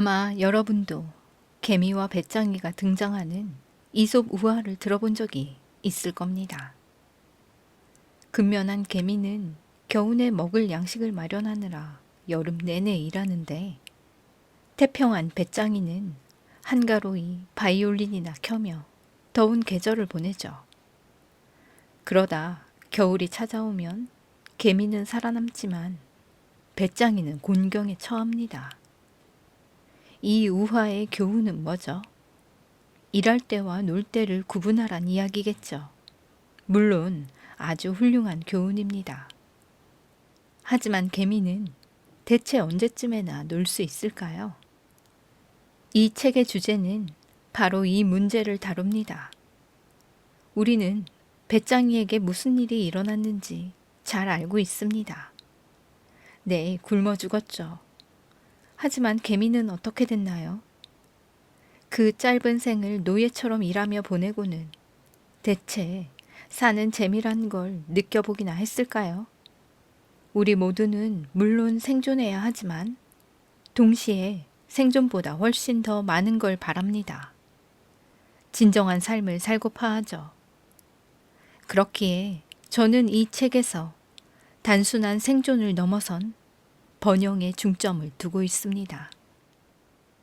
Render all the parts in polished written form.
아마 여러분도 개미와 배짱이가 등장하는 이솝 우화를 들어본 적이 있을 겁니다. 근면한 개미는 겨우내 먹을 양식을 마련하느라 여름 내내 일하는데, 태평한 배짱이는 한가로이 바이올린이나 켜며 더운 계절을 보내죠. 그러다 겨울이 찾아오면 개미는 살아남지만 배짱이는 곤경에 처합니다. 이 우화의 교훈은 뭐죠? 일할 때와 놀 때를 구분하란 이야기겠죠. 물론 아주 훌륭한 교훈입니다. 하지만 개미는 대체 언제쯤에나 놀 수 있을까요? 이 책의 주제는 바로 이 문제를 다룹니다. 우리는 배짱이에게 무슨 일이 일어났는지 잘 알고 있습니다. 네, 굶어 죽었죠. 하지만 개미는 어떻게 됐나요? 그 짧은 생을 노예처럼 일하며 보내고는 대체 사는 재미란 걸 느껴보기나 했을까요? 우리 모두는 물론 생존해야 하지만 동시에 생존보다 훨씬 더 많은 걸 바랍니다. 진정한 삶을 살고파 하죠. 그렇기에 저는 이 책에서 단순한 생존을 넘어선 번영에 중점을 두고 있습니다.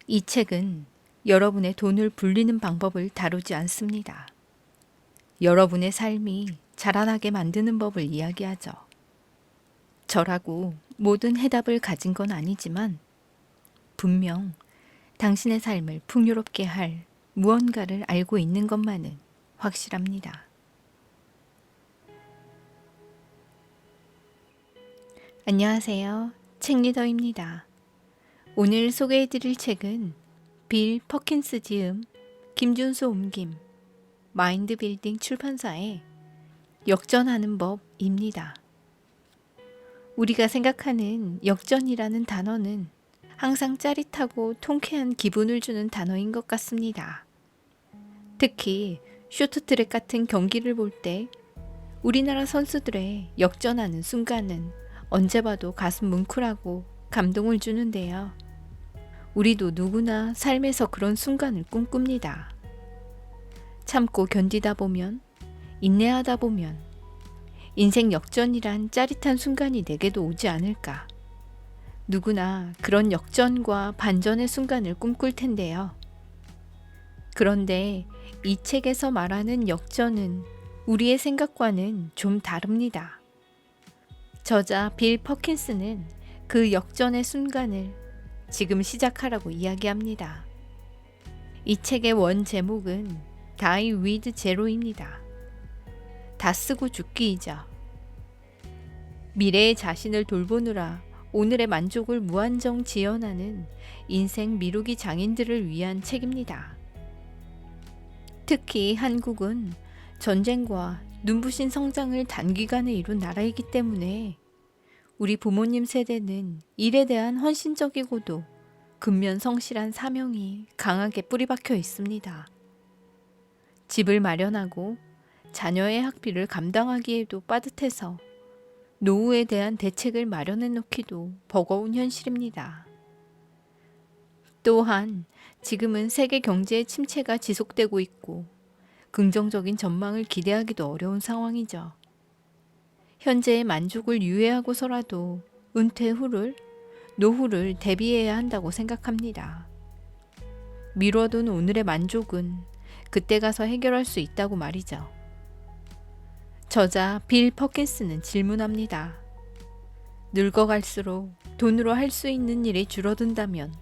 이 책은 여러분의 돈을 불리는 방법을 다루지 않습니다. 여러분의 삶이 자라나게 만드는 법을 이야기하죠. 저라고 모든 해답을 가진 건 아니지만 분명 당신의 삶을 풍요롭게 할 무언가를 알고 있는 것만은 확실합니다. 안녕하세요. 책리더입니다. 오늘 소개해드릴 책은 빌 퍼킨스 지음, 김준수 옮김, 마인드빌딩 출판사의 역전하는 법입니다. 우리가 생각하는 역전이라는 단어는 항상 짜릿하고 통쾌한 기분을 주는 단어인 것 같습니다. 특히 쇼트트랙 같은 경기를 볼 때 우리나라 선수들의 역전하는 순간은 언제 봐도 가슴 뭉클하고 감동을 주는데요. 우리도 누구나 삶에서 그런 순간을 꿈꿉니다. 참고 견디다 보면, 인내하다 보면 인생 역전이란 짜릿한 순간이 내게도 오지 않을까. 누구나 그런 역전과 반전의 순간을 꿈꿀 텐데요. 그런데 이 책에서 말하는 역전은 우리의 생각과는 좀 다릅니다. 저자 빌 퍼킨스는 그 역전의 순간을 지금 시작하라고 이야기합니다. 이 책의 원 제목은 Die with Zero입니다. 다 쓰고 죽기이죠. 미래의 자신을 돌보느라 오늘의 만족을 무한정 지연하는 인생 미루기 장인들을 위한 책입니다. 특히 한국은 전쟁과 눈부신 성장을 단기간에 이룬 나라이기 때문에 우리 부모님 세대는 일에 대한 헌신적이고도 근면 성실한 사명이 강하게 뿌리박혀 있습니다. 집을 마련하고 자녀의 학비를 감당하기에도 빠듯해서 노후에 대한 대책을 마련해 놓기도 버거운 현실입니다. 또한 지금은 세계 경제의 침체가 지속되고 있고 긍정적인 전망을 기대하기도 어려운 상황이죠. 현재의 만족을 유예하고서라도 은퇴 후를, 노후를 대비해야 한다고 생각합니다. 미뤄둔 오늘의 만족은 그때 가서 해결할 수 있다고 말이죠. 저자 빌 퍼킨스는 질문합니다. 늙어갈수록 돈으로 할 수 있는 일이 줄어든다면,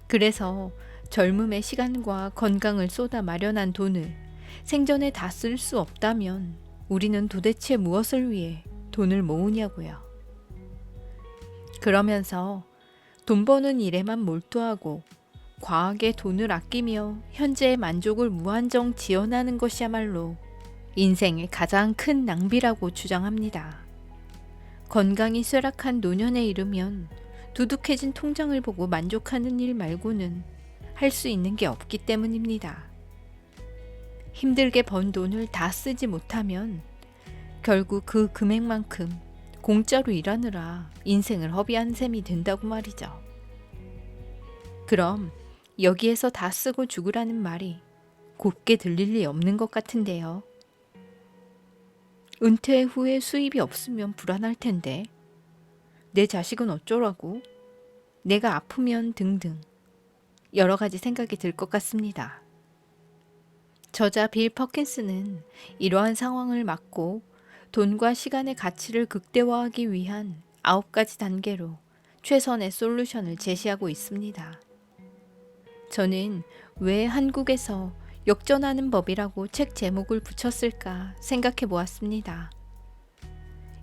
그래서 젊음의 시간과 건강을 쏟아 마련한 돈을 생전에 다 쓸 수 없다면 우리는 도대체 무엇을 위해 돈을 모으냐고요. 그러면서 돈 버는 일에만 몰두하고 과하게 돈을 아끼며 현재의 만족을 무한정 지연하는 것이야말로 인생의 가장 큰 낭비라고 주장합니다. 건강이 쇠락한 노년에 이르면 두둑해진 통장을 보고 만족하는 일 말고는 할 수 있는 게 없기 때문입니다. 힘들게 번 돈을 다 쓰지 못하면 결국 그 금액만큼 공짜로 일하느라 인생을 허비한 셈이 된다고 말이죠. 그럼 여기에서 다 쓰고 죽으라는 말이 곱게 들릴 리 없는 것 같은데요. 은퇴 후에 수입이 없으면 불안할 텐데 내 자식은 어쩌라고? 내가 아프면 등등 여러 가지 생각이 들 것 같습니다. 저자 빌 퍼킨스는 이러한 상황을 막고 돈과 시간의 가치를 극대화하기 위한 9가지 단계로 최선의 솔루션을 제시하고 있습니다. 저는 왜 한국에서 역전하는 법이라고 책 제목을 붙였을까 생각해 보았습니다.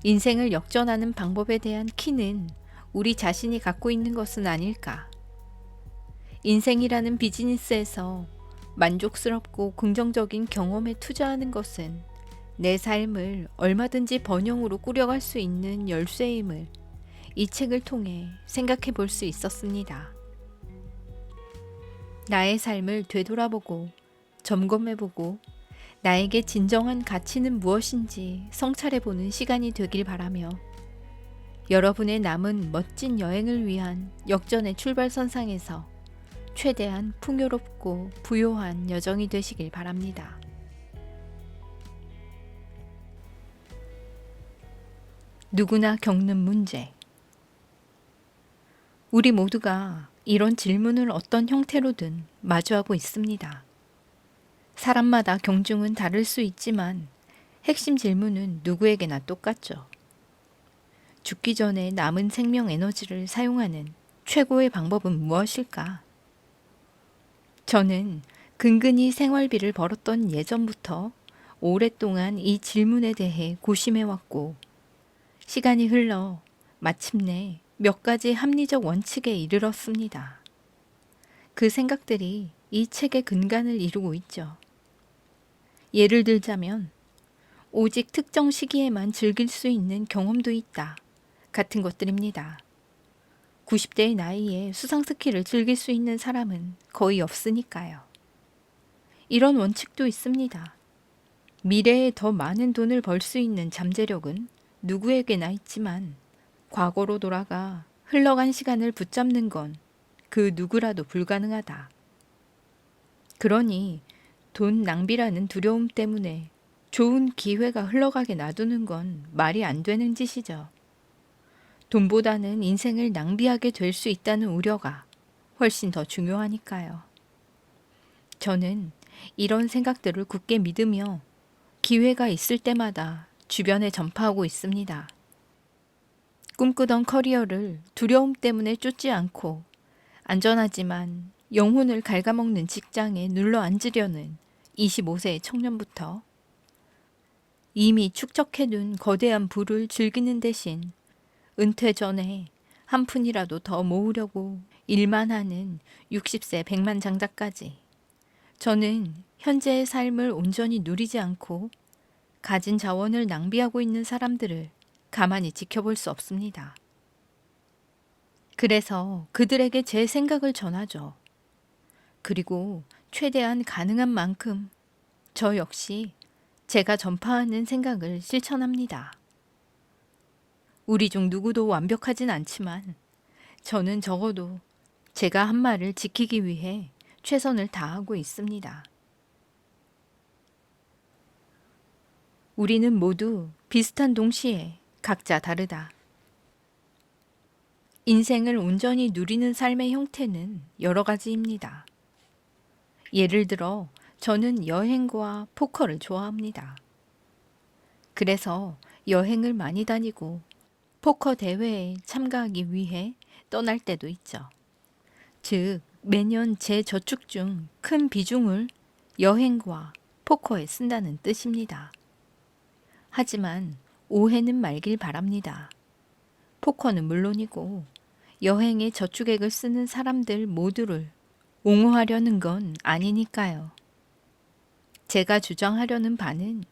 인생을 역전하는 방법에 대한 키는 우리 자신이 갖고 있는 것은 아닐까. 인생이라는 비즈니스에서 만족스럽고 긍정적인 경험에 투자하는 것은 내 삶을 얼마든지 번영으로 꾸려갈 수 있는 열쇠임을 이 책을 통해 생각해 볼 수 있었습니다. 나의 삶을 되돌아보고 점검해보고 나에게 진정한 가치는 무엇인지 성찰해보는 시간이 되길 바라며 여러분의 남은 멋진 여행을 위한 역전의 출발선상에서 최대한 풍요롭고 부요한 여정이 되시길 바랍니다. 누구나 겪는 문제. 우리 모두가 이런 질문을 어떤 형태로든 마주하고 있습니다. 사람마다 경중은 다를 수 있지만 핵심 질문은 누구에게나 똑같죠. 죽기 전에 남은 생명 에너지를 사용하는 최고의 방법은 무엇일까? 저는 근근히 생활비를 벌었던 예전부터 오랫동안 이 질문에 대해 고심해왔고 시간이 흘러 마침내 몇 가지 합리적 원칙에 이르렀습니다. 그 생각들이 이 책의 근간을 이루고 있죠. 예를 들자면 오직 특정 시기에만 즐길 수 있는 경험도 있다 같은 것들입니다. 90대의 나이에 수상 스키를 즐길 수 있는 사람은 거의 없으니까요. 이런 원칙도 있습니다. 미래에 더 많은 돈을 벌 수 있는 잠재력은 누구에게나 있지만 과거로 돌아가 흘러간 시간을 붙잡는 건 그 누구라도 불가능하다. 그러니 돈 낭비라는 두려움 때문에 좋은 기회가 흘러가게 놔두는 건 말이 안 되는 짓이죠. 돈보다는 인생을 낭비하게 될 수 있다는 우려가 훨씬 더 중요하니까요. 저는 이런 생각들을 굳게 믿으며 기회가 있을 때마다 주변에 전파하고 있습니다. 꿈꾸던 커리어를 두려움 때문에 쫓지 않고 안전하지만 영혼을 갉아먹는 직장에 눌러 앉으려는 25세의 청년부터 이미 축적해둔 거대한 부를 즐기는 대신 은퇴 전에 한 푼이라도 더 모으려고 일만 하는 60세 백만장자까지 저는 현재의 삶을 온전히 누리지 않고 가진 자원을 낭비하고 있는 사람들을 가만히 지켜볼 수 없습니다. 그래서 그들에게 제 생각을 전하죠. 그리고 최대한 가능한 만큼 저 역시 제가 전파하는 생각을 실천합니다. 우리 중 누구도 완벽하진 않지만 저는 적어도 제가 한 말을 지키기 위해 최선을 다하고 있습니다. 우리는 모두 비슷한 동시에 각자 다르다. 인생을 온전히 누리는 삶의 형태는 여러 가지입니다. 예를 들어 저는 여행과 포커를 좋아합니다. 그래서 여행을 많이 다니고 포커 대회에 참가하기 위해 떠날 때도 있죠. 즉, 매년 제 저축 중 큰 비중을 여행과 포커에 쓴다는 뜻입니다. 하지만 오해는 말길 바랍니다. 포커는 물론이고 여행에 저축액을 쓰는 사람들 모두를 옹호하려는 건 아니니까요. 제가 주장하려는 바는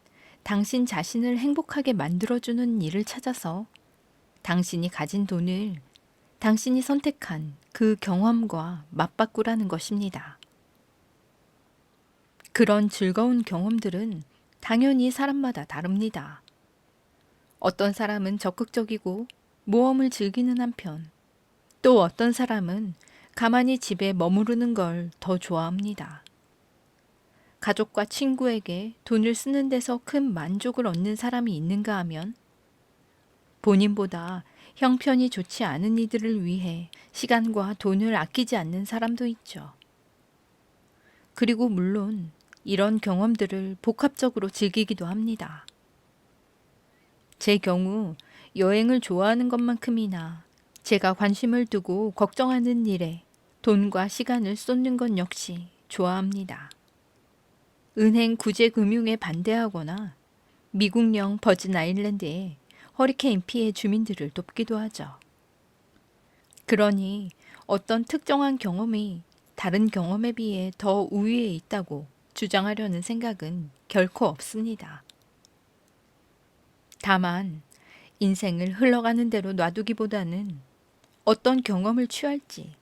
당신 자신을 행복하게 만들어주는 일을 찾아서 당신이 가진 돈을 당신이 선택한 그 경험과 맞바꾸라는 것입니다. 그런 즐거운 경험들은 당연히 사람마다 다릅니다. 어떤 사람은 적극적이고 모험을 즐기는 한편 또 어떤 사람은 가만히 집에 머무르는 걸 더 좋아합니다. 가족과 친구에게 돈을 쓰는 데서 큰 만족을 얻는 사람이 있는가 하면 본인보다 형편이 좋지 않은 이들을 위해 시간과 돈을 아끼지 않는 사람도 있죠. 그리고 물론 이런 경험들을 복합적으로 즐기기도 합니다. 제 경우 여행을 좋아하는 것만큼이나 제가 관심을 두고 걱정하는 일에 돈과 시간을 쏟는 것 역시 좋아합니다. 은행 구제 금융에 반대하거나 미국령 버진 아일랜드에 허리케인 피해 주민들을 돕기도 하죠. 그러니 어떤 특정한 경험이 다른 경험에 비해 더 우위에 있다고 주장하려는 생각은 결코 없습니다. 다만 인생을 흘러가는 대로 놔두기보다는 어떤 경험을 취할지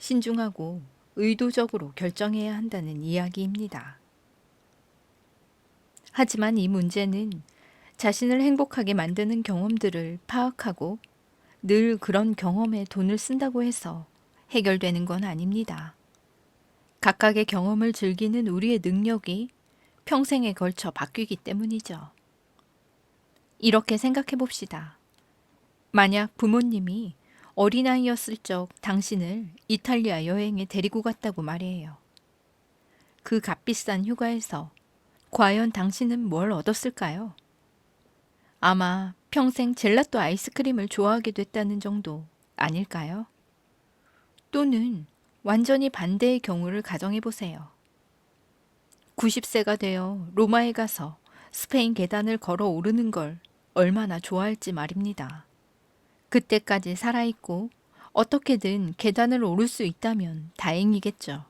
신중하고 의도적으로 결정해야 한다는 이야기입니다. 하지만 이 문제는 자신을 행복하게 만드는 경험들을 파악하고 늘 그런 경험에 돈을 쓴다고 해서 해결되는 건 아닙니다. 각각의 경험을 즐기는 우리의 능력이 평생에 걸쳐 바뀌기 때문이죠. 이렇게 생각해 봅시다. 만약 부모님이 어린아이였을 적 당신을 이탈리아 여행에 데리고 갔다고 말이에요. 그 값비싼 휴가에서 과연 당신은 뭘 얻었을까요? 아마 평생 젤라또 아이스크림을 좋아하게 됐다는 정도 아닐까요? 또는 완전히 반대의 경우를 가정해 보세요. 90세가 되어 로마에 가서 스페인 계단을 걸어 오르는 걸 얼마나 좋아할지 말입니다. 그때까지 살아있고 어떻게든 계단을 오를 수 있다면 다행이겠죠.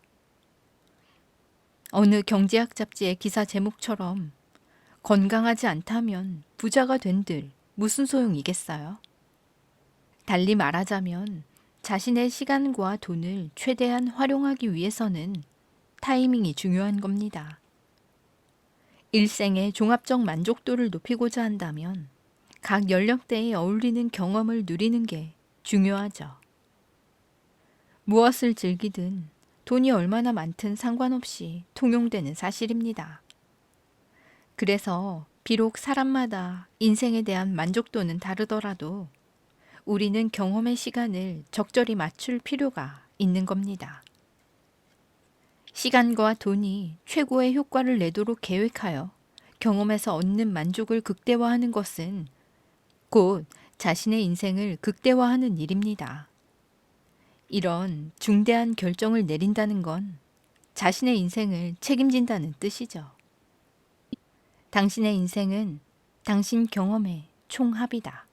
어느 경제학 잡지의 기사 제목처럼 건강하지 않다면 부자가 된들 무슨 소용이겠어요? 달리 말하자면 자신의 시간과 돈을 최대한 활용하기 위해서는 타이밍이 중요한 겁니다. 일생의 종합적 만족도를 높이고자 한다면 각 연령대에 어울리는 경험을 누리는 게 중요하죠. 무엇을 즐기든 돈이 얼마나 많든 상관없이 통용되는 사실입니다. 그래서 비록 사람마다 인생에 대한 만족도는 다르더라도 우리는 경험의 시간을 적절히 맞출 필요가 있는 겁니다. 시간과 돈이 최고의 효과를 내도록 계획하여 경험에서 얻는 만족을 극대화하는 것은 곧 자신의 인생을 극대화하는 일입니다. 이런 중대한 결정을 내린다는 건 자신의 인생을 책임진다는 뜻이죠. 당신의 인생은 당신 경험의 총합이다.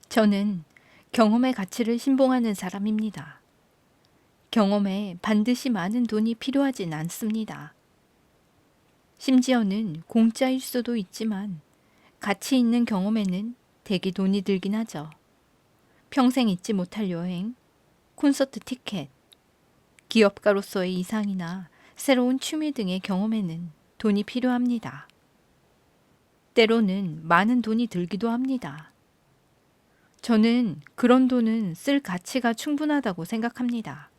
저는 경험의 가치를 신봉하는 사람입니다. 경험에 반드시 많은 돈이 필요하진 않습니다. 심지어는 공짜일 수도 있지만 가치 있는 경험에는 대기 돈이 들긴 하죠. 평생 잊지 못할 여행, 콘서트 티켓, 기업가로서의 이상이나 새로운 취미 등의 경험에는 돈이 필요합니다. 때로는 많은 돈이 들기도 합니다. 저는 그런 돈은 쓸 가치가 충분하다고 생각합니다.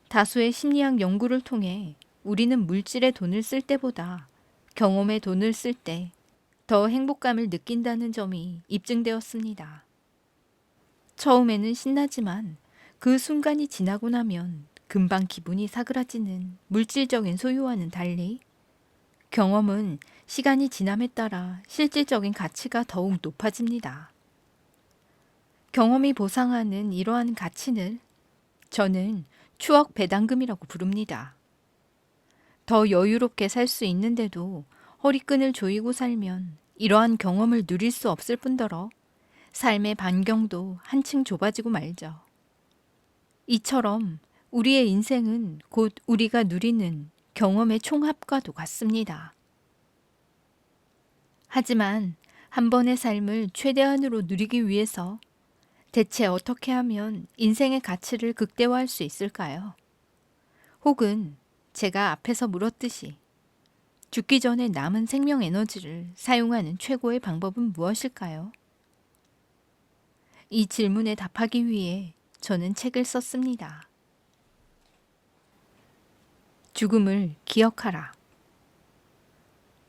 다수의 심리학 연구를 통해 우리는 물질의 돈을 쓸 때보다 경험의 돈을 쓸 때 더 행복감을 느낀다는 점이 입증되었습니다. 처음에는 신나지만 그 순간이 지나고 나면 금방 기분이 사그라지는 물질적인 소유와는 달리 경험은 시간이 지남에 따라 실질적인 가치가 더욱 높아집니다. 경험이 보상하는 이러한 가치를 저는 추억 배당금이라고 부릅니다. 더 여유롭게 살 수 있는데도 허리끈을 조이고 살면 이러한 경험을 누릴 수 없을 뿐더러 삶의 반경도 한층 좁아지고 말죠. 이처럼 우리의 인생은 곧 우리가 누리는 경험의 총합과도 같습니다. 하지만 한 번의 삶을 최대한으로 누리기 위해서 대체 어떻게 하면 인생의 가치를 극대화할 수 있을까요? 혹은 제가 앞에서 물었듯이 죽기 전에 남은 생명 에너지를 사용하는 최고의 방법은 무엇일까요? 이 질문에 답하기 위해 저는 책을 썼습니다. 죽음을 기억하라.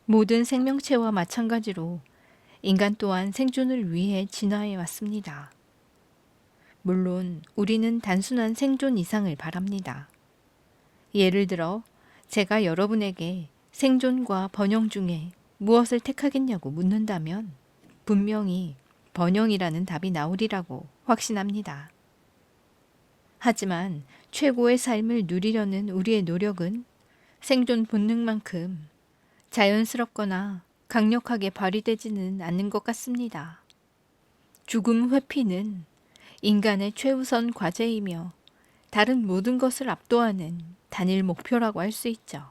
모든 생명체와 마찬가지로 인간 또한 생존을 위해 진화해 왔습니다. 물론 우리는 단순한 생존 이상을 바랍니다. 예를 들어 제가 여러분에게 생존과 번영 중에 무엇을 택하겠냐고 묻는다면 분명히 번영이라는 답이 나오리라고 확신합니다. 하지만 최고의 삶을 누리려는 우리의 노력은 생존 본능만큼 자연스럽거나 강력하게 발휘되지는 않는 것 같습니다. 죽음 회피는 인간의 최우선 과제이며 다른 모든 것을 압도하는 단일 목표라고 할 수 있죠.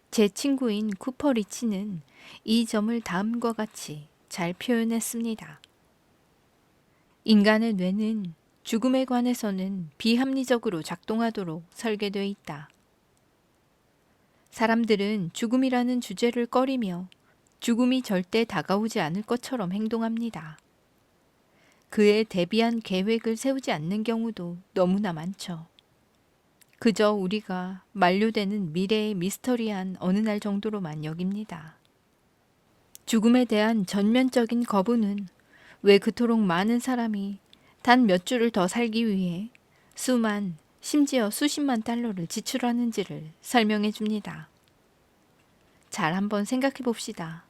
제 친구인 쿠퍼 리치는 이 점을 다음과 같이 잘 표현했습니다. 인간의 뇌는 죽음에 관해서는 비합리적으로 작동하도록 설계되어 있다. 사람들은 죽음이라는 주제를 꺼리며 죽음이 절대 다가오지 않을 것처럼 행동합니다. 그에 대비한 계획을 세우지 않는 경우도 너무나 많죠. 그저 우리가 만료되는 미래의 미스터리한 어느 날 정도로만 여깁니다. 죽음에 대한 전면적인 거부는 왜 그토록 많은 사람이 단 몇 주를 더 살기 위해 수만, 심지어 수십만 달러를 지출하는지를 설명해 줍니다. 잘 한번 생각해 봅시다.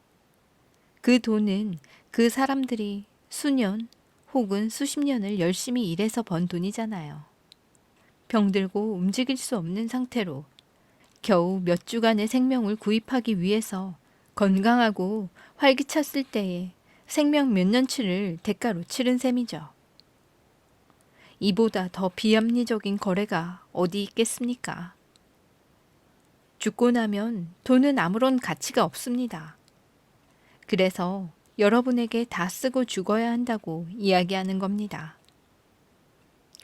그 돈은 그 사람들이 수년 혹은 수십 년을 열심히 일해서 번 돈이잖아요. 병들고 움직일 수 없는 상태로 겨우 몇 주간의 생명을 구입하기 위해서 건강하고 활기찼을 때에 생명 몇 년치를 대가로 치른 셈이죠. 이보다 더 비합리적인 거래가 어디 있겠습니까? 죽고 나면 돈은 아무런 가치가 없습니다. 그래서 여러분에게 다 쓰고 죽어야 한다고 이야기하는 겁니다.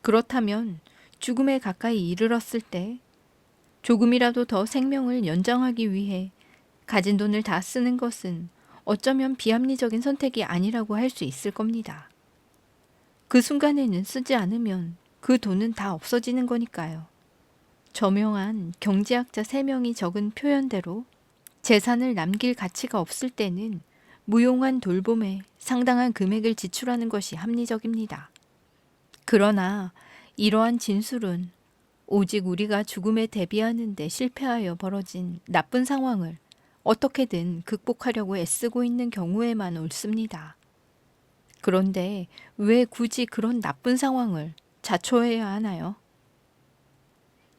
그렇다면 죽음에 가까이 이르렀을 때 조금이라도 더 생명을 연장하기 위해 가진 돈을 다 쓰는 것은 어쩌면 비합리적인 선택이 아니라고 할 수 있을 겁니다. 그 순간에는 쓰지 않으면 그 돈은 다 없어지는 거니까요. 저명한 경제학자 3명이 적은 표현대로 재산을 남길 가치가 없을 때는 무용한 돌봄에 상당한 금액을 지출하는 것이 합리적입니다. 그러나 이러한 진술은 오직 우리가 죽음에 대비하는 데 실패하여 벌어진 나쁜 상황을 어떻게든 극복하려고 애쓰고 있는 경우에만 옳습니다. 그런데 왜 굳이 그런 나쁜 상황을 자초해야 하나요?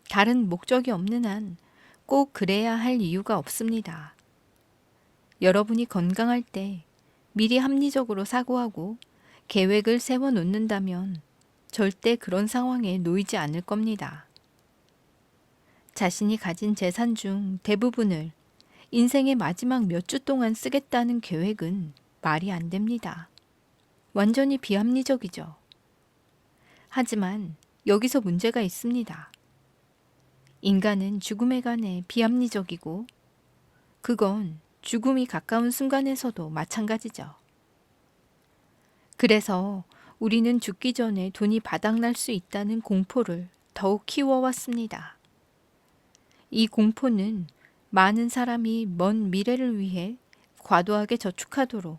다른 목적이 없는 한 꼭 그래야 할 이유가 없습니다. 여러분이 건강할 때 미리 합리적으로 사고하고 계획을 세워 놓는다면 절대 그런 상황에 놓이지 않을 겁니다. 자신이 가진 재산 중 대부분을 인생의 마지막 몇 주 동안 쓰겠다는 계획은 말이 안 됩니다. 완전히 비합리적이죠. 하지만 여기서 문제가 있습니다. 인간은 죽음에 관해 비합리적이고 그건 죽음이 가까운 순간에서도 마찬가지죠. 그래서 우리는 죽기 전에 돈이 바닥날 수 있다는 공포를 더욱 키워왔습니다. 이 공포는 많은 사람이 먼 미래를 위해 과도하게 저축하도록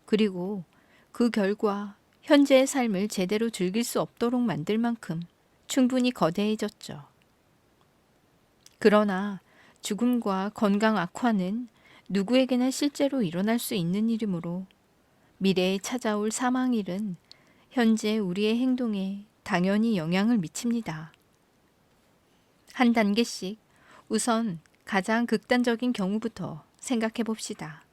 그리고 그 결과 현재의 삶을 제대로 즐길 수 없도록 만들 만큼 충분히 거대해졌죠. 그러나 죽음과 건강 악화는 누구에게나 실제로 일어날 수 있는 일이므로 미래에 찾아올 사망일은 현재 우리의 행동에 당연히 영향을 미칩니다. 한 단계씩 우선 가장 극단적인 경우부터 생각해 봅시다.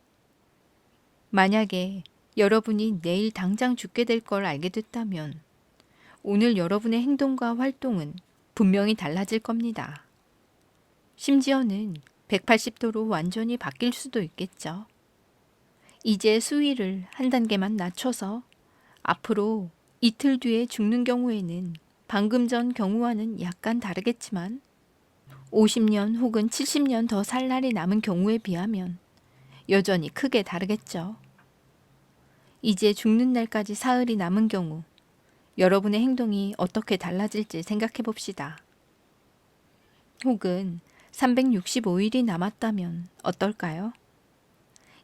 만약에 여러분이 내일 당장 죽게 될 걸 알게 됐다면 오늘 여러분의 행동과 활동은 분명히 달라질 겁니다. 심지어는 180도로 완전히 바뀔 수도 있겠죠. 이제 수위를 한 단계만 낮춰서 앞으로 이틀 뒤에 죽는 경우에는 방금 전 경우와는 약간 다르겠지만 50년 혹은 70년 더 살 날이 남은 경우에 비하면 여전히 크게 다르겠죠. 이제 죽는 날까지 사흘이 남은 경우 여러분의 행동이 어떻게 달라질지 생각해 봅시다. 혹은 365일이 남았다면 어떨까요?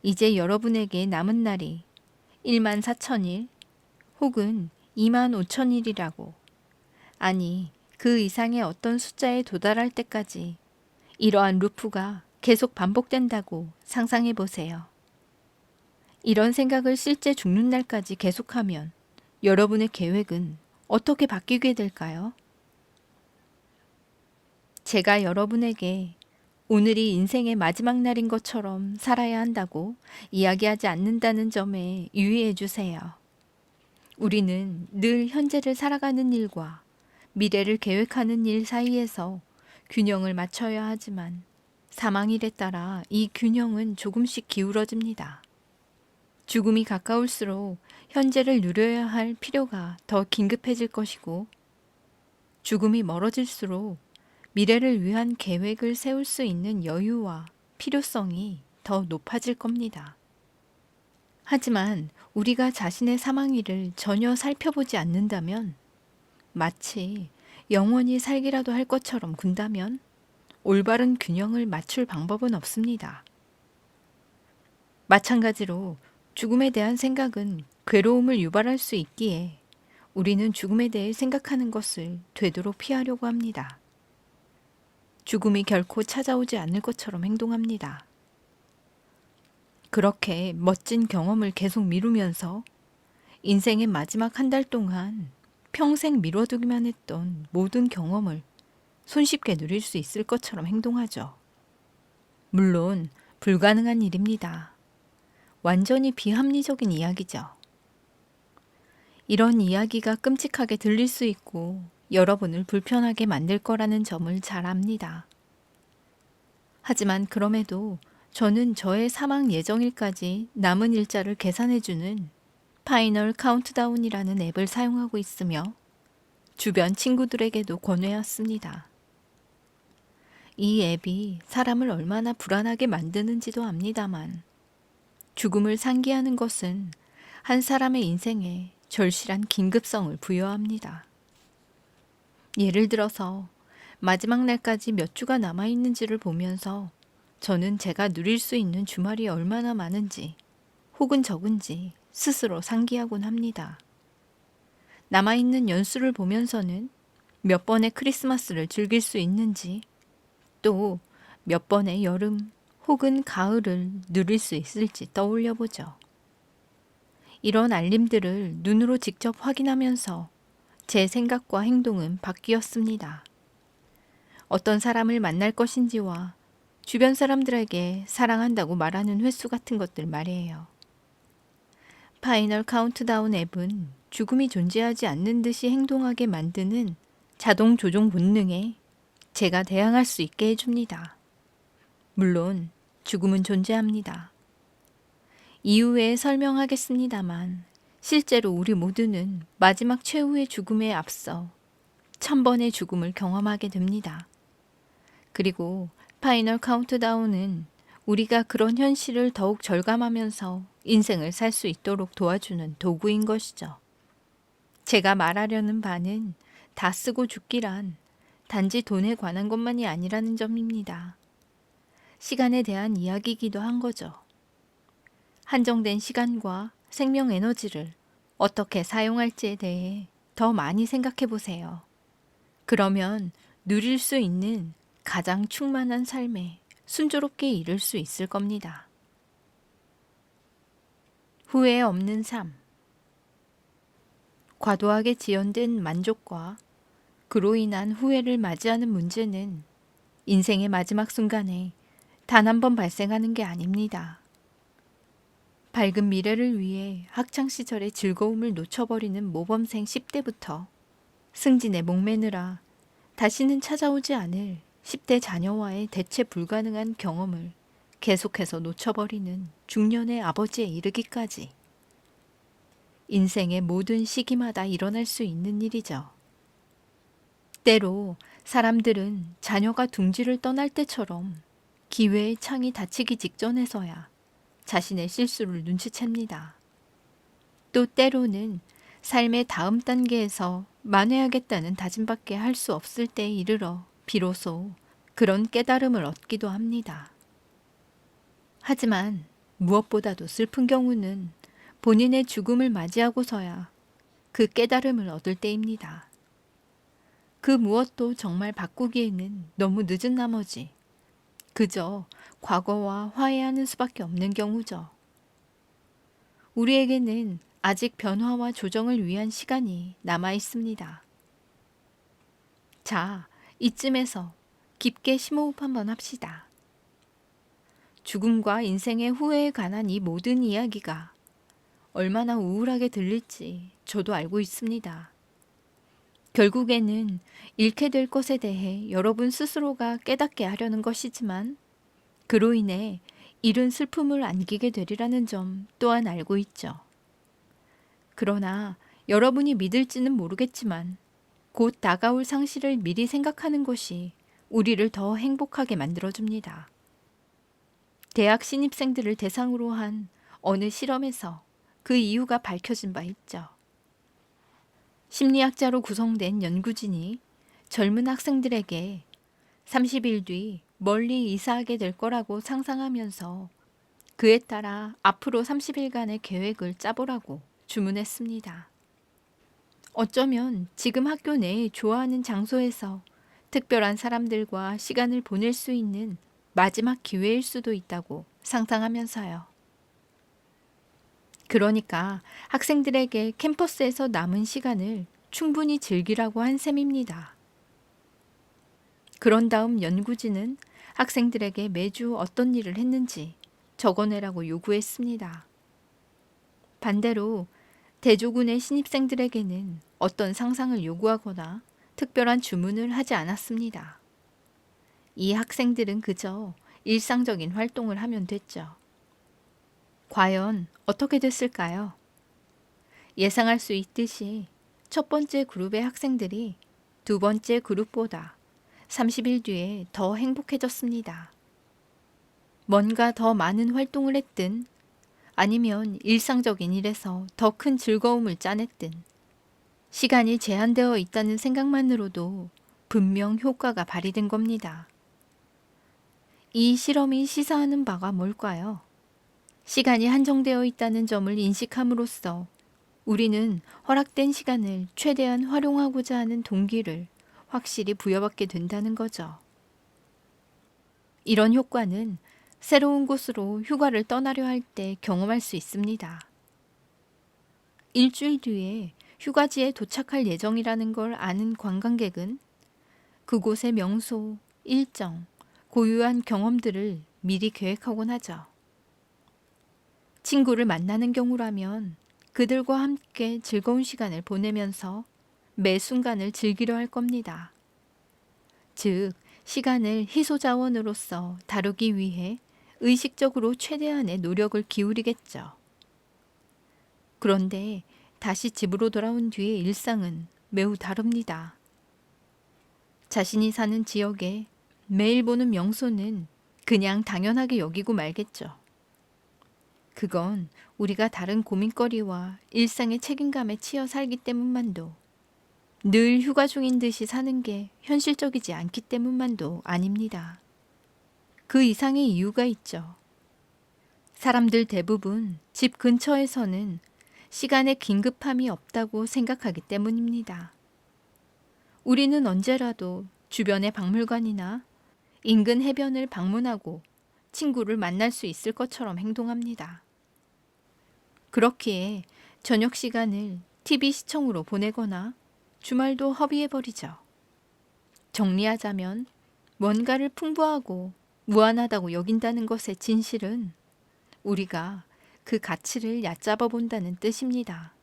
이제 여러분에게 남은 날이 14,000일 혹은 25,000일이라고, 아니 그 이상의 어떤 숫자에 도달할 때까지 이러한 루프가 계속 반복된다고 상상해 보세요. 이런 생각을 실제 죽는 날까지 계속하면 여러분의 계획은 어떻게 바뀌게 될까요? 제가 여러분에게 오늘이 인생의 마지막 날인 것처럼 살아야 한다고 이야기하지 않는다는 점에 유의해 주세요. 우리는 늘 현재를 살아가는 일과 미래를 계획하는 일 사이에서 균형을 맞춰야 하지만 사망일에 따라 이 균형은 조금씩 기울어집니다. 죽음이 가까울수록 현재를 누려야 할 필요가 더 긴급해질 것이고, 죽음이 멀어질수록 미래를 위한 계획을 세울 수 있는 여유와 필요성이 더 높아질 겁니다. 하지만 우리가 자신의 사망일을 전혀 살펴보지 않는다면, 마치 영원히 살기라도 할 것처럼 군다면 올바른 균형을 맞출 방법은 없습니다. 마찬가지로 죽음에 대한 생각은 괴로움을 유발할 수 있기에 우리는 죽음에 대해 생각하는 것을 되도록 피하려고 합니다. 죽음이 결코 찾아오지 않을 것처럼 행동합니다. 그렇게 멋진 경험을 계속 미루면서 인생의 마지막 한 달 동안 평생 미뤄두기만 했던 모든 경험을 손쉽게 누릴 수 있을 것처럼 행동하죠. 물론 불가능한 일입니다. 완전히 비합리적인 이야기죠. 이런 이야기가 끔찍하게 들릴 수 있고 여러분을 불편하게 만들 거라는 점을 잘 압니다. 하지만 그럼에도 저는 저의 사망 예정일까지 남은 일자를 계산해주는 파이널 카운트다운이라는 앱을 사용하고 있으며 주변 친구들에게도 권해왔습니다. 이 앱이 사람을 얼마나 불안하게 만드는지도 압니다만, 죽음을 상기하는 것은 한 사람의 인생에 절실한 긴급성을 부여합니다. 예를 들어서 마지막 날까지 몇 주가 남아있는지를 보면서 저는 제가 누릴 수 있는 주말이 얼마나 많은지 혹은 적은지 스스로 상기하곤 합니다. 남아있는 연수를 보면서는 몇 번의 크리스마스를 즐길 수 있는지, 또 몇 번의 여름 혹은 가을을 누릴 수 있을지 떠올려 보죠. 이런 알림들을 눈으로 직접 확인하면서 제 생각과 행동은 바뀌었습니다. 어떤 사람을 만날 것인지와 주변 사람들에게 사랑한다고 말하는 횟수 같은 것들 말이에요. 파이널 카운트다운 앱은 죽음이 존재하지 않는 듯이 행동하게 만드는 자동 조종 본능에 제가 대항할 수 있게 해줍니다. 물론 죽음은 존재합니다. 이후에 설명하겠습니다만 실제로 우리 모두는 마지막 최후의 죽음에 앞서 1000번의 죽음을 경험하게 됩니다. 그리고 파이널 카운트다운은 우리가 그런 현실을 더욱 절감하면서 인생을 살 수 있도록 도와주는 도구인 것이죠. 제가 말하려는 바는 다 쓰고 죽기란 단지 돈에 관한 것만이 아니라는 점입니다. 시간에 대한 이야기이기도 한 거죠. 한정된 시간과 생명 에너지를 어떻게 사용할지에 대해 더 많이 생각해 보세요. 그러면 누릴 수 있는 가장 충만한 삶에 순조롭게 이룰 수 있을 겁니다. 후회 없는 삶. 과도하게 지연된 만족과 그로 인한 후회를 맞이하는 문제는 인생의 마지막 순간에 단 한 번 발생하는 게 아닙니다. 밝은 미래를 위해 학창시절의 즐거움을 놓쳐버리는 모범생 10대부터 승진에 목매느라 다시는 찾아오지 않을 10대 자녀와의 대체 불가능한 경험을 계속해서 놓쳐버리는 중년의 아버지에 이르기까지 인생의 모든 시기마다 일어날 수 있는 일이죠. 때로 사람들은 자녀가 둥지를 떠날 때처럼 기회의 창이 닫히기 직전에서야 자신의 실수를 눈치챕니다. 또 때로는 삶의 다음 단계에서 만회하겠다는 다짐밖에 할 수 없을 때에 이르러 비로소 그런 깨달음을 얻기도 합니다. 하지만 무엇보다도 슬픈 경우는 본인의 죽음을 맞이하고서야 그 깨달음을 얻을 때입니다. 그 무엇도 정말 바꾸기에는 너무 늦은 나머지 그저 과거와 화해하는 수밖에 없는 경우죠. 우리에게는 아직 변화와 조정을 위한 시간이 남아 있습니다. 자, 이쯤에서 깊게 심호흡 한번 합시다. 죽음과 인생의 후회에 관한 이 모든 이야기가 얼마나 우울하게 들릴지 저도 알고 있습니다. 결국에는 잃게 될 것에 대해 여러분 스스로가 깨닫게 하려는 것이지만 그로 인해 잃은 슬픔을 안기게 되리라는 점 또한 알고 있죠. 그러나 여러분이 믿을지는 모르겠지만 곧 다가올 상실을 미리 생각하는 것이 우리를 더 행복하게 만들어줍니다. 대학 신입생들을 대상으로 한 어느 실험에서 그 이유가 밝혀진 바 있죠. 심리학자로 구성된 연구진이 젊은 학생들에게 30일 뒤 멀리 이사하게 될 거라고 상상하면서 그에 따라 앞으로 30일간의 계획을 짜보라고 주문했습니다. 어쩌면 지금 학교 내에 좋아하는 장소에서 특별한 사람들과 시간을 보낼 수 있는 마지막 기회일 수도 있다고 상상하면서요. 그러니까 학생들에게 캠퍼스에서 남은 시간을 충분히 즐기라고 한 셈입니다. 그런 다음 연구진은 학생들에게 매주 어떤 일을 했는지 적어내라고 요구했습니다. 반대로 대조군의 신입생들에게는 어떤 상상을 요구하거나 특별한 주문을 하지 않았습니다. 이 학생들은 그저 일상적인 활동을 하면 됐죠. 과연 어떻게 됐을까요? 예상할 수 있듯이 첫 번째 그룹의 학생들이 두 번째 그룹보다 30일 뒤에 더 행복해졌습니다. 뭔가 더 많은 활동을 했든 아니면 일상적인 일에서 더 큰 즐거움을 짜냈든 시간이 제한되어 있다는 생각만으로도 분명 효과가 발휘된 겁니다. 이 실험이 시사하는 바가 뭘까요? 시간이 한정되어 있다는 점을 인식함으로써 우리는 허락된 시간을 최대한 활용하고자 하는 동기를 확실히 부여받게 된다는 거죠. 이런 효과는 새로운 곳으로 휴가를 떠나려 할 때 경험할 수 있습니다. 일주일 뒤에 휴가지에 도착할 예정이라는 걸 아는 관광객은 그곳의 명소, 일정, 고유한 경험들을 미리 계획하곤 하죠. 친구를 만나는 경우라면 그들과 함께 즐거운 시간을 보내면서 매 순간을 즐기려 할 겁니다. 즉, 시간을 희소자원으로서 다루기 위해 의식적으로 최대한의 노력을 기울이겠죠. 그런데 다시 집으로 돌아온 뒤의 일상은 매우 다릅니다. 자신이 사는 지역에 매일 보는 명소는 그냥 당연하게 여기고 말겠죠. 그건 우리가 다른 고민거리와 일상의 책임감에 치여 살기 때문만도 늘 휴가 중인 듯이 사는 게 현실적이지 않기 때문만도 아닙니다. 그 이상의 이유가 있죠. 사람들 대부분 집 근처에서는 시간에 긴급함이 없다고 생각하기 때문입니다. 우리는 언제라도 주변의 박물관이나 인근 해변을 방문하고 친구를 만날 수 있을 것처럼 행동합니다. 그렇기에 저녁 시간을 TV 시청으로 보내거나 주말도 허비해버리죠. 정리하자면 뭔가를 풍부하고 무한하다고 여긴다는 것의 진실은 우리가 그 가치를 얕잡아 본다는 뜻입니다.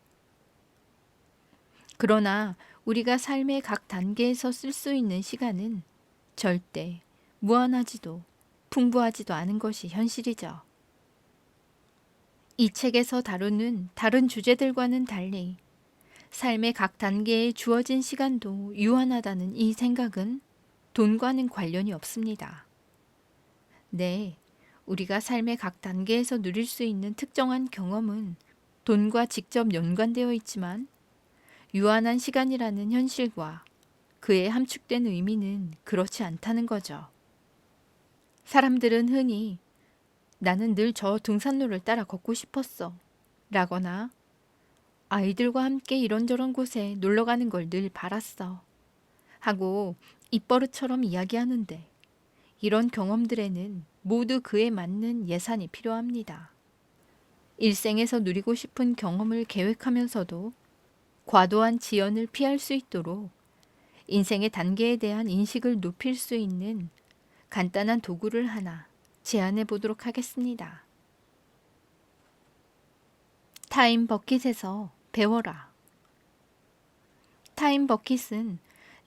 그러나 우리가 삶의 각 단계에서 쓸 수 있는 시간은 절대 무한하지도 풍부하지도 않은 것이 현실이죠. 이 책에서 다루는 다른 주제들과는 달리 삶의 각 단계에 주어진 시간도 유한하다는 이 생각은 돈과는 관련이 없습니다. 네, 우리가 삶의 각 단계에서 누릴 수 있는 특정한 경험은 돈과 직접 연관되어 있지만 유한한 시간이라는 현실과 그의 함축된 의미는 그렇지 않다는 거죠. 사람들은 흔히 나는 늘 저 등산로를 따라 걷고 싶었어 라거나 아이들과 함께 이런저런 곳에 놀러 가는 걸 늘 바랐어 하고 입버릇처럼 이야기하는데, 이런 경험들에는 모두 그에 맞는 예산이 필요합니다. 일생에서 누리고 싶은 경험을 계획하면서도 과도한 지연을 피할 수 있도록 인생의 단계에 대한 인식을 높일 수 있는 간단한 도구를 하나 제안해 보도록 하겠습니다. 타임 버킷에서 배워라. 타임 버킷은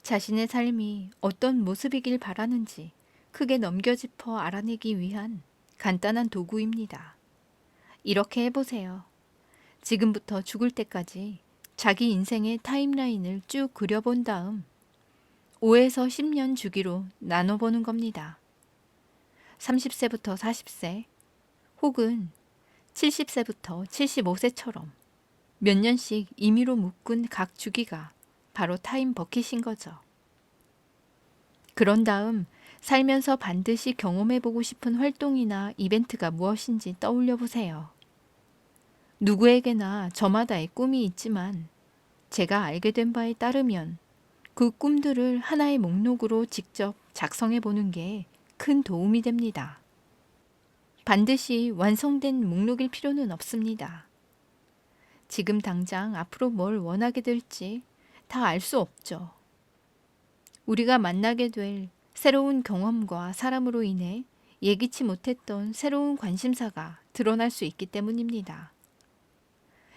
자신의 삶이 어떤 모습이길 바라는지 크게 넘겨짚어 알아내기 위한 간단한 도구입니다. 이렇게 해보세요. 지금부터 죽을 때까지 자기 인생의 타임라인을 쭉 그려본 다음 5에서 10년 주기로 나눠보는 겁니다. 30세부터 40세 혹은 70세부터 75세처럼 몇 년씩 임의로 묶은 각 주기가 바로 타임 버킷인 거죠. 그런 다음 살면서 반드시 경험해보고 싶은 활동이나 이벤트가 무엇인지 떠올려 보세요. 누구에게나 저마다의 꿈이 있지만 제가 알게 된 바에 따르면 그 꿈들을 하나의 목록으로 직접 작성해 보는 게 큰 도움이 됩니다. 반드시 완성된 목록일 필요는 없습니다. 지금 당장 앞으로 뭘 원하게 될지 다 알 수 없죠. 우리가 만나게 될 새로운 경험과 사람으로 인해 예기치 못했던 새로운 관심사가 드러날 수 있기 때문입니다.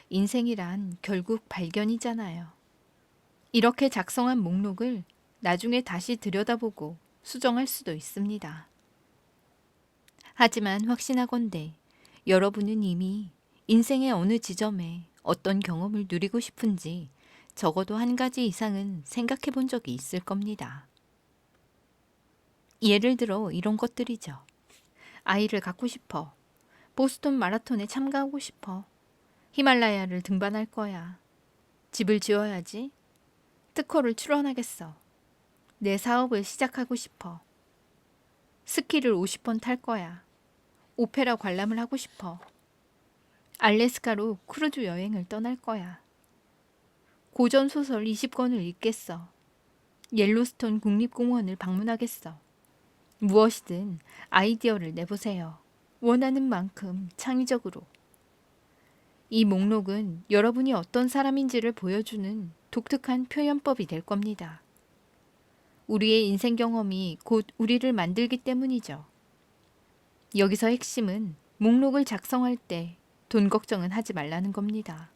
인생이란 결국 발견이잖아요. 이렇게 작성한 목록을 나중에 다시 들여다보고 수정할 수도 있습니다. 하지만 확신하건대 여러분은 이미 인생의 어느 지점에 어떤 경험을 누리고 싶은지 적어도 한 가지 이상은 생각해 본 적이 있을 겁니다. 예를 들어 이런 것들이죠. 아이를 갖고 싶어. 보스턴 마라톤에 참가하고 싶어. 히말라야를 등반할 거야. 집을 지어야지. 특허를 출원하겠어. 내 사업을 시작하고 싶어. 스키를 50번 탈 거야. 오페라 관람을 하고 싶어. 알래스카로 크루즈 여행을 떠날 거야. 고전 소설 20권을 읽겠어. 옐로스톤 국립공원을 방문하겠어. 무엇이든 아이디어를 내보세요. 원하는 만큼 창의적으로. 이 목록은 여러분이 어떤 사람인지를 보여주는 독특한 표현법이 될 겁니다. 우리의 인생 경험이 곧 우리를 만들기 때문이죠. 여기서 핵심은 목록을 작성할 때 돈 걱정은 하지 말라는 겁니다.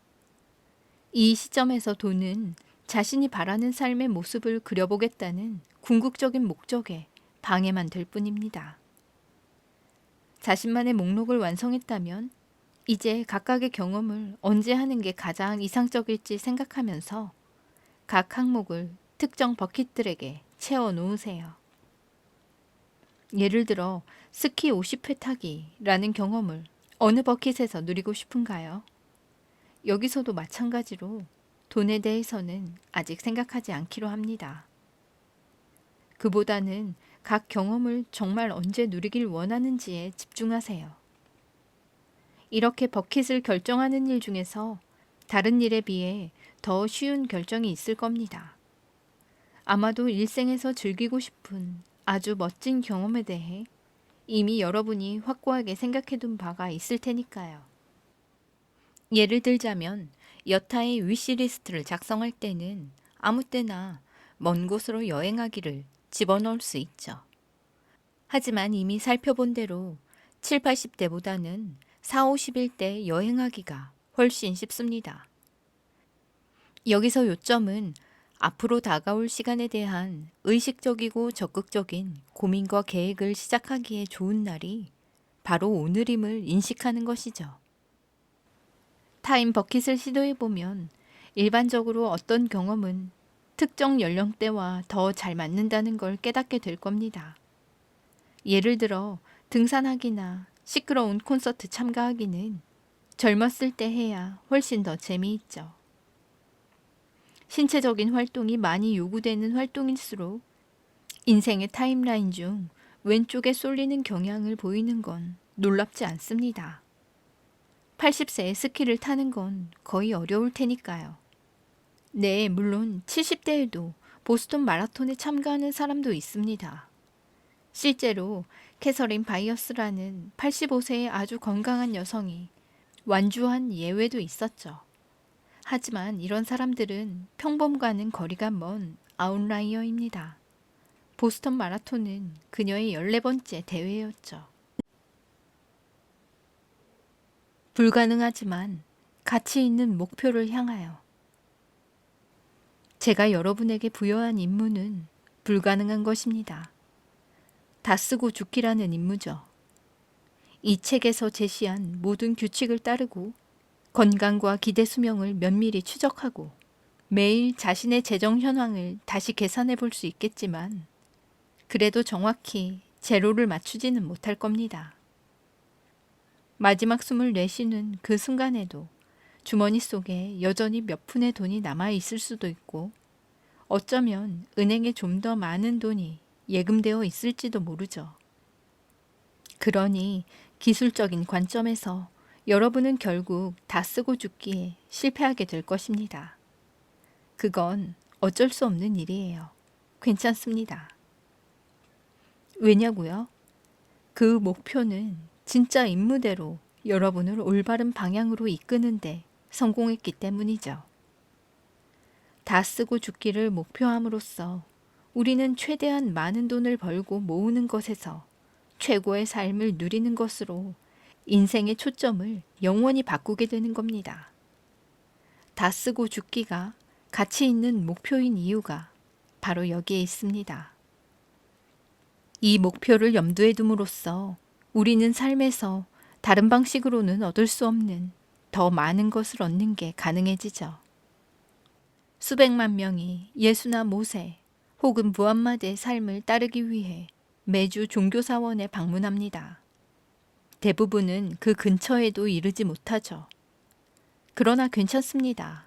이 시점에서 돈은 자신이 바라는 삶의 모습을 그려보겠다는 궁극적인 목적에 방해만 될 뿐입니다. 자신만의 목록을 완성했다면 이제 각각의 경험을 언제 하는 게 가장 이상적일지 생각하면서 각 항목을 특정 버킷들에게 채워 놓으세요. 예를 들어 스키 50회 타기라는 경험을 어느 버킷에서 누리고 싶은가요? 여기서도 마찬가지로 돈에 대해서는 아직 생각하지 않기로 합니다. 그보다는 각 경험을 정말 언제 누리길 원하는지에 집중하세요. 이렇게 버킷을 결정하는 일 중에서 다른 일에 비해 더 쉬운 결정이 있을 겁니다. 아마도 일생에서 즐기고 싶은 아주 멋진 경험에 대해 이미 여러분이 확고하게 생각해둔 바가 있을 테니까요. 예를 들자면 여타의 위시리스트를 작성할 때는 아무 때나 먼 곳으로 여행하기를 집어넣을 수 있죠. 하지만 이미 살펴본 대로 7, 80대보다는 4, 50대 여행하기가 훨씬 쉽습니다. 여기서 요점은 앞으로 다가올 시간에 대한 의식적이고 적극적인 고민과 계획을 시작하기에 좋은 날이 바로 오늘임을 인식하는 것이죠. 타임 버킷을 시도해보면 일반적으로 어떤 경험은 특정 연령대와 더 잘 맞는다는 걸 깨닫게 될 겁니다. 예를 들어 등산하기나 시끄러운 콘서트 참가하기는 젊었을 때 해야 훨씬 더 재미있죠. 신체적인 활동이 많이 요구되는 활동일수록 인생의 타임라인 중 왼쪽에 쏠리는 경향을 보이는 건 놀랍지 않습니다. 80세에 스키를 타는 건 거의 어려울 테니까요. 네, 물론 70대에도 보스턴 마라톤에 참가하는 사람도 있습니다. 실제로 캐서린 바이어스라는 85세의 아주 건강한 여성이 완주한 예외도 있었죠. 하지만 이런 사람들은 평범과는 거리가 먼 아웃라이어입니다. 보스턴 마라톤은 그녀의 14번째 대회였죠. 불가능하지만 가치 있는 목표를 향하여. 제가 여러분에게 부여한 임무는 불가능한 것입니다. 다 쓰고 죽기라는 임무죠. 이 책에서 제시한 모든 규칙을 따르고 건강과 기대 수명을 면밀히 추적하고 매일 자신의 재정 현황을 다시 계산해 볼 수 있겠지만 그래도 정확히 제로를 맞추지는 못할 겁니다. 마지막 숨을 내쉬는 그 순간에도 주머니 속에 여전히 몇 푼의 돈이 남아 있을 수도 있고 어쩌면 은행에 좀 더 많은 돈이 예금되어 있을지도 모르죠. 그러니 기술적인 관점에서 여러분은 결국 다 쓰고 죽기에 실패하게 될 것입니다. 그건 어쩔 수 없는 일이에요. 괜찮습니다. 왜냐고요? 그 목표는 진짜 임무대로 여러분을 올바른 방향으로 이끄는데 성공했기 때문이죠. 다 쓰고 죽기를 목표함으로써 우리는 최대한 많은 돈을 벌고 모으는 것에서 최고의 삶을 누리는 것으로 인생의 초점을 영원히 바꾸게 되는 겁니다. 다 쓰고 죽기가 가치 있는 목표인 이유가 바로 여기에 있습니다. 이 목표를 염두에 둠으로써 우리는 삶에서 다른 방식으로는 얻을 수 없는 더 많은 것을 얻는 게 가능해지죠. 수백만 명이 예수나 모세 혹은 무함마드의 삶을 따르기 위해 매주 종교사원에 방문합니다. 대부분은 그 근처에도 이르지 못하죠. 그러나 괜찮습니다.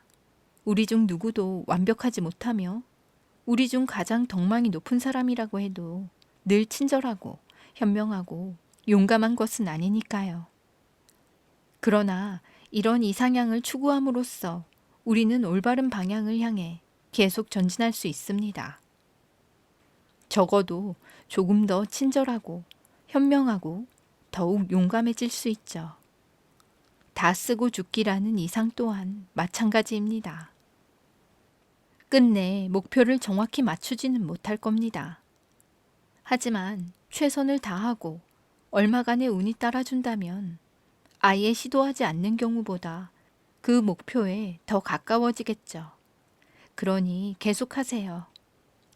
우리 중 누구도 완벽하지 못하며 우리 중 가장 덕망이 높은 사람이라고 해도 늘 친절하고 현명하고 용감한 것은 아니니까요. 그러나 이런 이상향을 추구함으로써 우리는 올바른 방향을 향해 계속 전진할 수 있습니다. 적어도 조금 더 친절하고 현명하고 더욱 용감해질 수 있죠. 다 쓰고 죽기라는 이상 또한 마찬가지입니다. 끝내 목표를 정확히 맞추지는 못할 겁니다. 하지만 최선을 다하고 얼마간의 운이 따라준다면 아예 시도하지 않는 경우보다 그 목표에 더 가까워지겠죠. 그러니 계속하세요.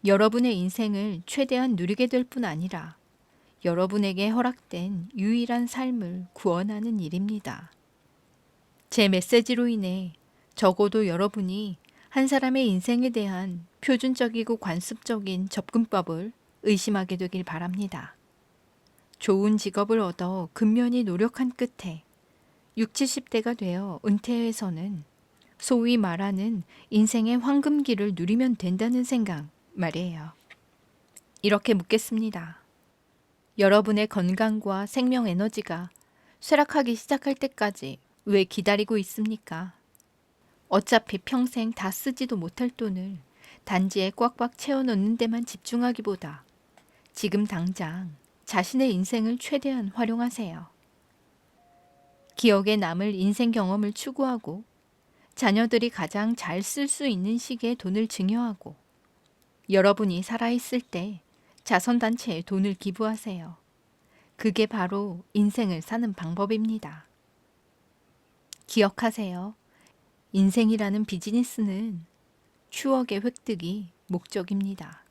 여러분의 인생을 최대한 누리게 될 뿐 아니라 여러분에게 허락된 유일한 삶을 구원하는 일입니다. 제 메시지로 인해 적어도 여러분이 한 사람의 인생에 대한 표준적이고 관습적인 접근법을 의심하게 되길 바랍니다. 좋은 직업을 얻어 근면히 노력한 끝에 60, 70대가 되어 은퇴해서는 소위 말하는 인생의 황금기를 누리면 된다는 생각 말이에요. 이렇게 묻겠습니다. 여러분의 건강과 생명 에너지가 쇠락하기 시작할 때까지 왜 기다리고 있습니까? 어차피 평생 다 쓰지도 못할 돈을 단지에 꽉꽉 채워넣는 데만 집중하기보다 지금 당장 자신의 인생을 최대한 활용하세요. 기억에 남을 인생 경험을 추구하고 자녀들이 가장 잘 쓸 수 있는 시기에 돈을 증여하고 여러분이 살아있을 때 자선단체에 돈을 기부하세요. 그게 바로 인생을 사는 방법입니다. 기억하세요. 인생이라는 비즈니스는 추억의 획득이 목적입니다.